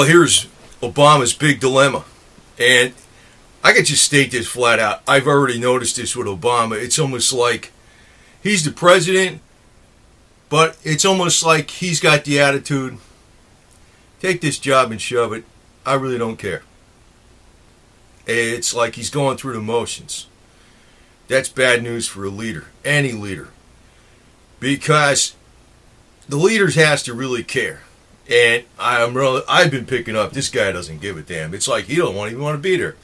Here's Obama's big dilemma. And I could just state this flat out. I've already noticed this with Obama. It's almost like he's the president, but it's almost like he's got the attitude, take this job and shove it. I really don't care. It's like he's going through the motions. That's bad news for a leader, any leader. Because the leaders has to really care. And I've been picking up, this guy doesn't give a damn. It's like he don't even want to be there.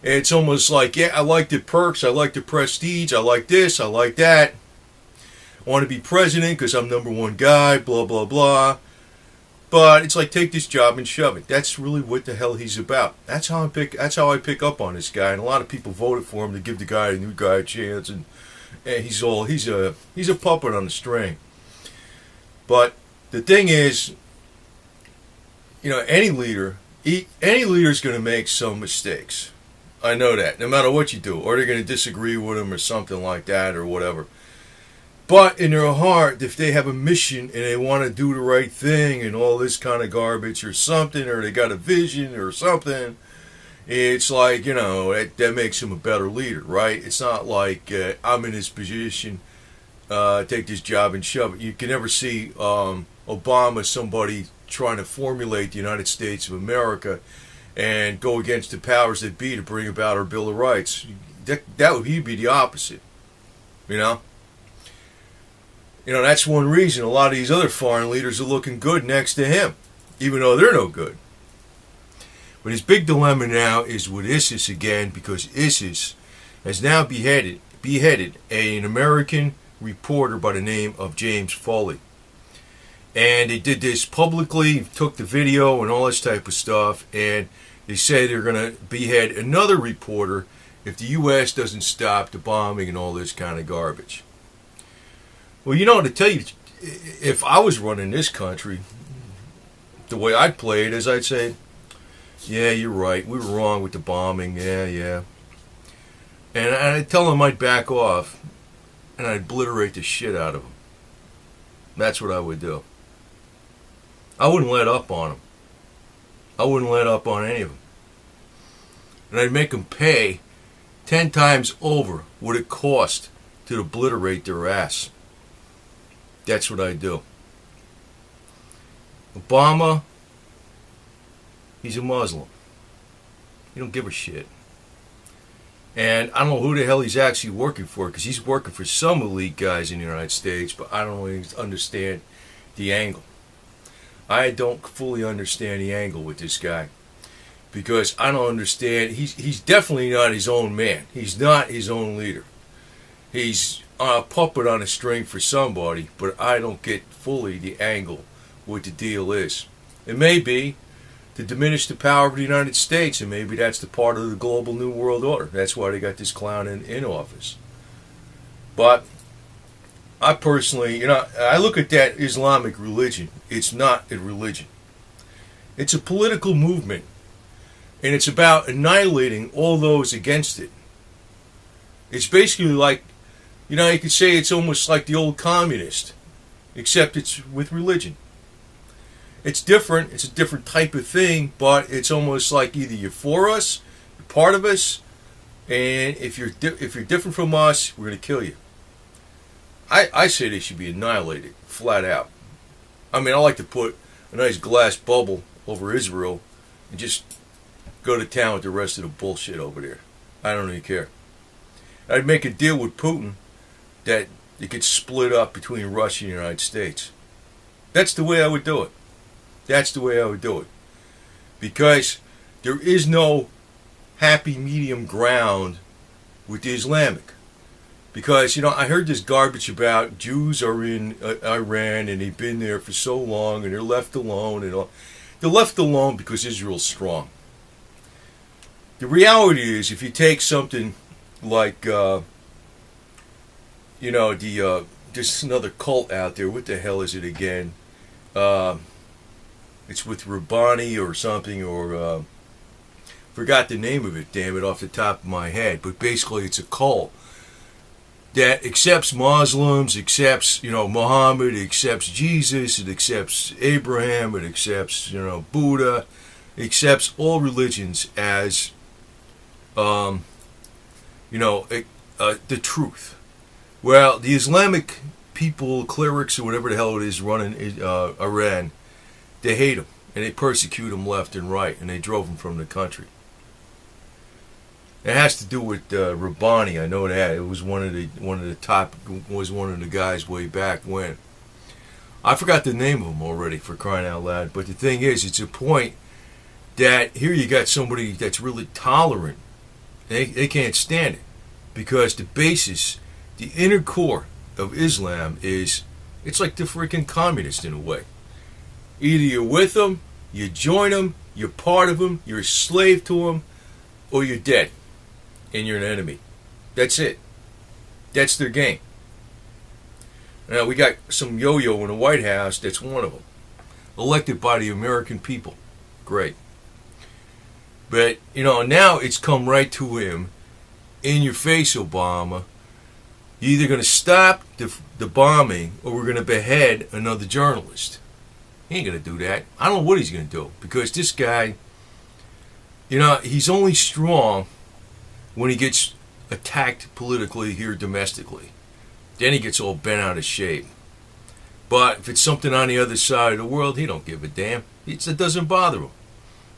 It's almost like, yeah, I like the perks, I like the prestige, I like this, I like that. I want to be president because I'm #1 guy, blah, blah, blah. But it's like, take this job and shove it. That's really what the hell he's about. That's how I pick up on this guy. And a lot of people voted for him to give the new guy a chance. And he's a puppet on a string. But the thing is, any leader is going to make some mistakes. I know that, no matter what you do. Or they're going to disagree with him or something like that or whatever. But in their heart, if they have a mission and they want to do the right thing and all this kind of garbage or something, or they got a vision or something, it's like, that makes them a better leader, right? It's not like I'm in this position, take this job and shove it. You can never see Obama, somebody trying to formulate the United States of America and go against the powers that be to bring about our Bill of Rights. That would be the opposite, that's one reason a lot of these other foreign leaders are looking good next to him, even though they're no good. But his big dilemma now is with ISIS again, because ISIS has now beheaded an American reporter by the name of James Foley. And they did this publicly, took the video and all this type of stuff, and they say they're going to behead another reporter if the U.S. doesn't stop the bombing and all this kind of garbage. Well, to tell you, if I was running this country, the way I'd play it is I'd say, yeah, you're right, we were wrong with the bombing, yeah. And I'd tell them I'd back off, and I'd obliterate the shit out of them. That's what I would do. I wouldn't let up on them. I wouldn't let up on any of them. And I'd make them pay 10 times over what it cost to obliterate their ass. That's what I do. Obama, he's a Muslim. He don't give a shit. And I don't know who the hell he's actually working for, because he's working for some elite guys in the United States, but I don't really understand the angle. I don't fully understand the angle with this guy, because I don't understand. He's definitely not his own man. He's not his own leader. He's a puppet on a string for somebody, but I don't get fully the angle what the deal is. It may be to diminish the power of the United States, and maybe that's the part of the global new world order. That's why they got this clown in office. But I personally, I look at that Islamic religion. It's not a religion. It's a political movement, and it's about annihilating all those against it. It's basically like, you could say it's almost like the old communist, except it's with religion. It's different. It's a different type of thing, but it's almost like either you're for us, you're part of us, and if you're different from us, we're going to kill you. I say they should be annihilated, flat out. I mean, I like to put a nice glass bubble over Israel and just go to town with the rest of the bullshit over there. I don't really care. I'd make a deal with Putin that it gets split up between Russia and the United States. That's the way I would do it. That's the way I would do it. Because there is no happy medium ground with the Islamic. Because, I heard this garbage about Jews are in Iran and they've been there for so long and they're left alone and all. They're left alone because Israel's strong. The reality is, if you take something like, there's another cult out there. What the hell is it again? It's with Rabbani or something, or forgot the name of it, damn it, off the top of my head. But basically it's a cult that accepts Muslims, accepts, Muhammad, accepts Jesus, it accepts Abraham, it accepts, Buddha, accepts all religions as, the truth. Well, the Islamic people, clerics, or whatever the hell it is running Iran, they hate him and they persecute him left and right, and they drove him from the country. It has to do with Rabbani. I know that it was one of the guys way back when. I forgot the name of him already, for crying out loud. But the thing is, it's a point that here you got somebody that's really tolerant. They can't stand it because the basis, the inner core of Islam is, it's like the freaking communist in a way. Either you're with them, you join them, you're part of them, you're a slave to them, or you're dead and you're an enemy. That's it. That's their game. Now we got some yo-yo in the White House that's one of them. Elected by the American people. Great. But, now it's come right to him. In your face, Obama. You're either going to stop the bombing or we're going to behead another journalist. He ain't going to do that. I don't know what he's going to do. Because this guy, he's only strong when he gets attacked politically here domestically. Then he gets all bent out of shape. But if it's something on the other side of the world, he don't give a damn. It doesn't bother him.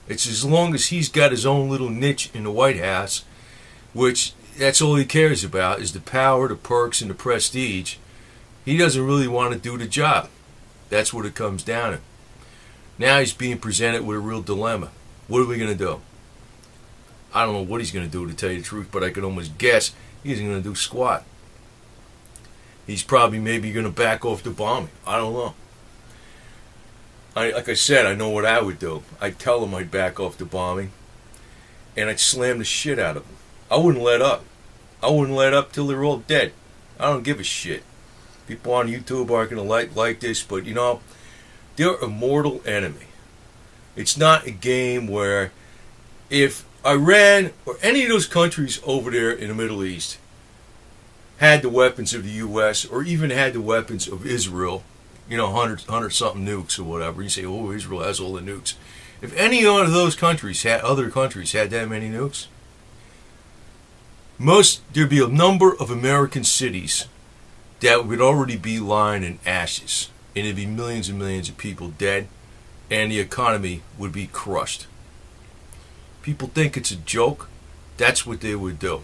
It's as long as he's got his own little niche in the White House, which that's all he cares about is the power, the perks, and the prestige. He doesn't really want to do the job. That's what it comes down to. Now he's being presented with a real dilemma. What are we going to do? I don't know what he's going to do, to tell you the truth, but I can almost guess he isn't going to do squat. He's probably maybe going to back off the bombing. I don't know. Like I said, I know what I would do. I'd tell him I'd back off the bombing, and I'd slam the shit out of him. I wouldn't let up. I wouldn't let up till they're all dead. I don't give a shit. People on YouTube aren't going to like this, but they're a mortal enemy. It's not a game where if Iran or any of those countries over there in the Middle East had the weapons of the U.S. or even had the weapons of Israel, 100-something nukes or whatever, you say, oh, Israel has all the nukes. If any of those countries other countries had that many nukes, there'd be a number of American cities that would already be lying in ashes, and there'd be millions and millions of people dead, and the economy would be crushed. People think it's a joke. That's what they would do.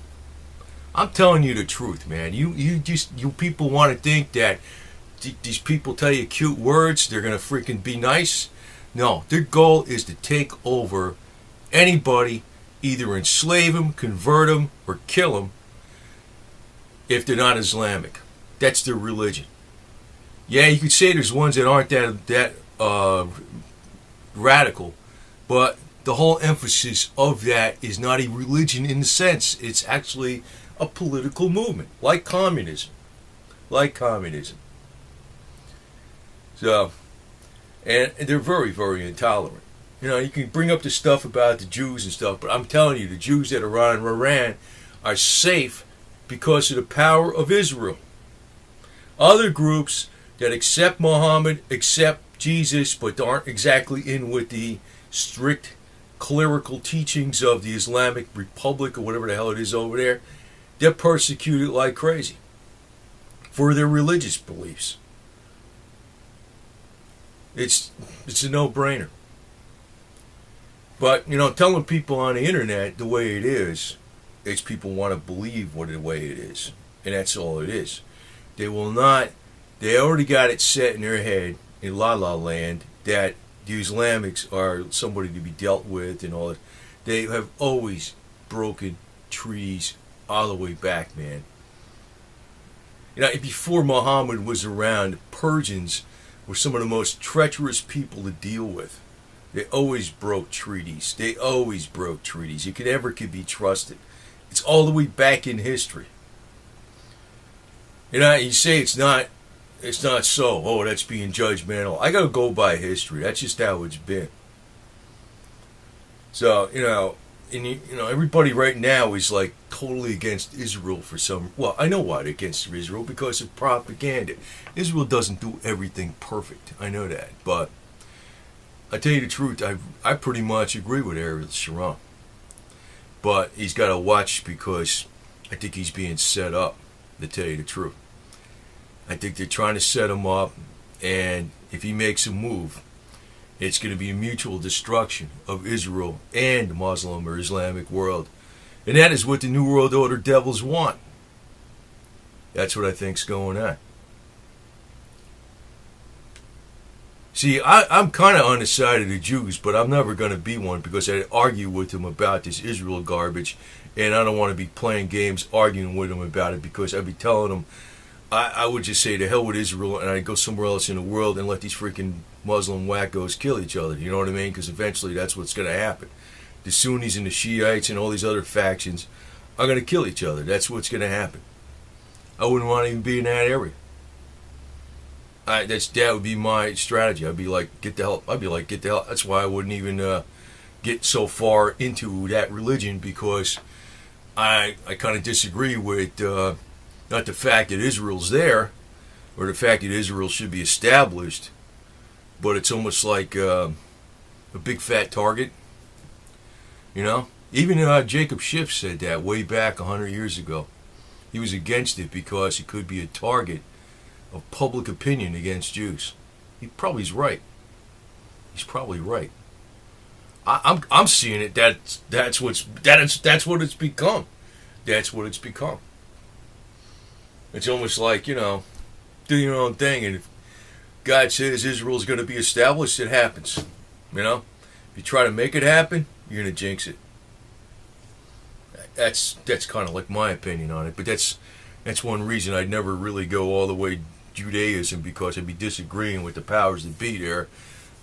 I'm telling you the truth, man. You people want to think that these people tell you cute words, they're going to freaking be nice. No, their goal is to take over anybody, either enslave them, convert them, or kill them if they're not Islamic. That's their religion. Yeah, you could say there's ones that aren't that radical, but the whole emphasis of that is not a religion in the sense. It's actually a political movement, like communism. So, and they're very, very intolerant. You can bring up the stuff about the Jews and stuff, but I'm telling you, the Jews that are around Iran are safe because of the power of Israel. Other groups that accept Muhammad, accept Jesus, but aren't exactly in with the strict clerical teachings of the Islamic Republic or whatever the hell it is over there, they're persecuted like crazy for their religious beliefs. It's a no-brainer. But, telling people on the internet the way it is, it's people want to believe the way it is. And that's all it is. They will not, they already got it set in their head, in La La Land, that the Islamics are somebody to be dealt with and all that. They have always broken trees all the way back, man. Before Muhammad was around, the Persians were some of the most treacherous people to deal with. They always broke treaties. You could be trusted. It's all the way back in history. You say it's not so. Oh, that's being judgmental. I gotta go by history. That's just how it's been. So, everybody right now is like totally against Israel for some. Well, I know why they're against Israel, because of propaganda. Israel doesn't do everything perfect. I know that, but I tell you the truth, I pretty much agree with Ariel Sharon. But he's got to watch because I think he's being set up, to tell you the truth. I think they're trying to set him up, and if he makes a move, it's going to be a mutual destruction of Israel and the Muslim or Islamic world. And that is what the New World Order devils want. That's what I think's going on. See, I'm kind of on the side of the Jews, but I'm never going to be one because I argue with them about this Israel garbage, and I don't want to be playing games arguing with them about it because I'd be telling them I would just say to hell with Israel and I'd go somewhere else in the world and let these freaking Muslim wackos kill each other. You know what I mean? Because eventually that's what's going to happen. The Sunnis and the Shiites and all these other factions are going to kill each other. That's what's going to happen. I wouldn't want to even be in that area. That would be my strategy. I'd be like, get the hell. I'd be like, get the hell. That's why I wouldn't even get so far into that religion because I kind of disagree with not the fact that Israel's there or the fact that Israel should be established, but it's almost like a big fat target. You know, even Jacob Schiff said that way back 100 years ago. He was against it because it could be a target of public opinion against Jews. He probably is right. He's probably right. I'm seeing it. That's what it's become. That's what it's become. It's almost like, you know, do your own thing, and if God says Israel's going to be established, it happens. You know, if you try to make it happen, you're going to jinx it. That's kind of like my opinion on it, but that's one reason I'd never really go all the way Judaism because I'd be disagreeing with the powers that be there,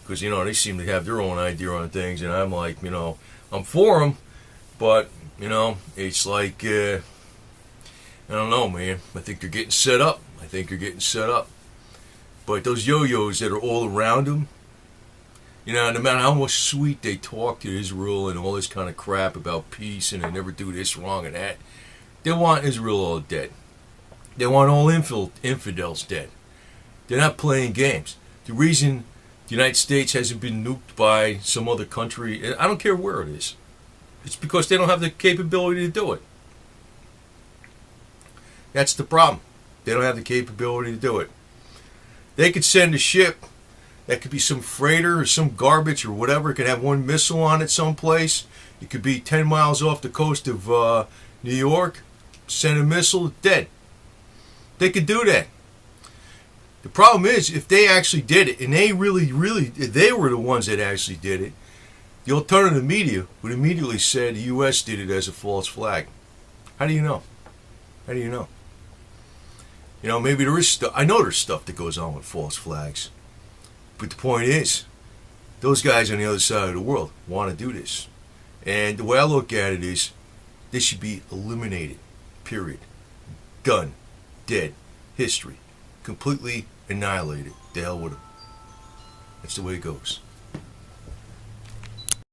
because you know they seem to have their own idea on things, and I'm like, you know, I'm for them, but you know, it's like I don't know, man. I think they're getting set up. But those yo-yos that are all around them, you know, no matter how much sweet they talk to Israel and all this kind of crap about peace and they never do this wrong and that, they want Israel all dead. They want all infidels dead. They're not playing games. The reason the United States hasn't been nuked by some other country, I don't care where it is, it's because they don't have the capability to do it. That's the problem. They don't have the capability to do it. They could send a ship that could be some freighter or some garbage or whatever. It could have one missile on it someplace. It could be 10 miles off the coast of New York. Send a missile, dead. They could do that. The problem is, if they actually did it, and they if they were the ones that actually did it, the alternative media would immediately say the U.S. did it as a false flag. How do you know? How do you know? You know, maybe there is stuff. I know there's stuff that goes on with false flags. But the point is, those guys on the other side of the world want to do this. And the way I look at it is, they should be eliminated. Period. Done. Dead. History. Completely annihilated. The hell with them. That's the way it goes.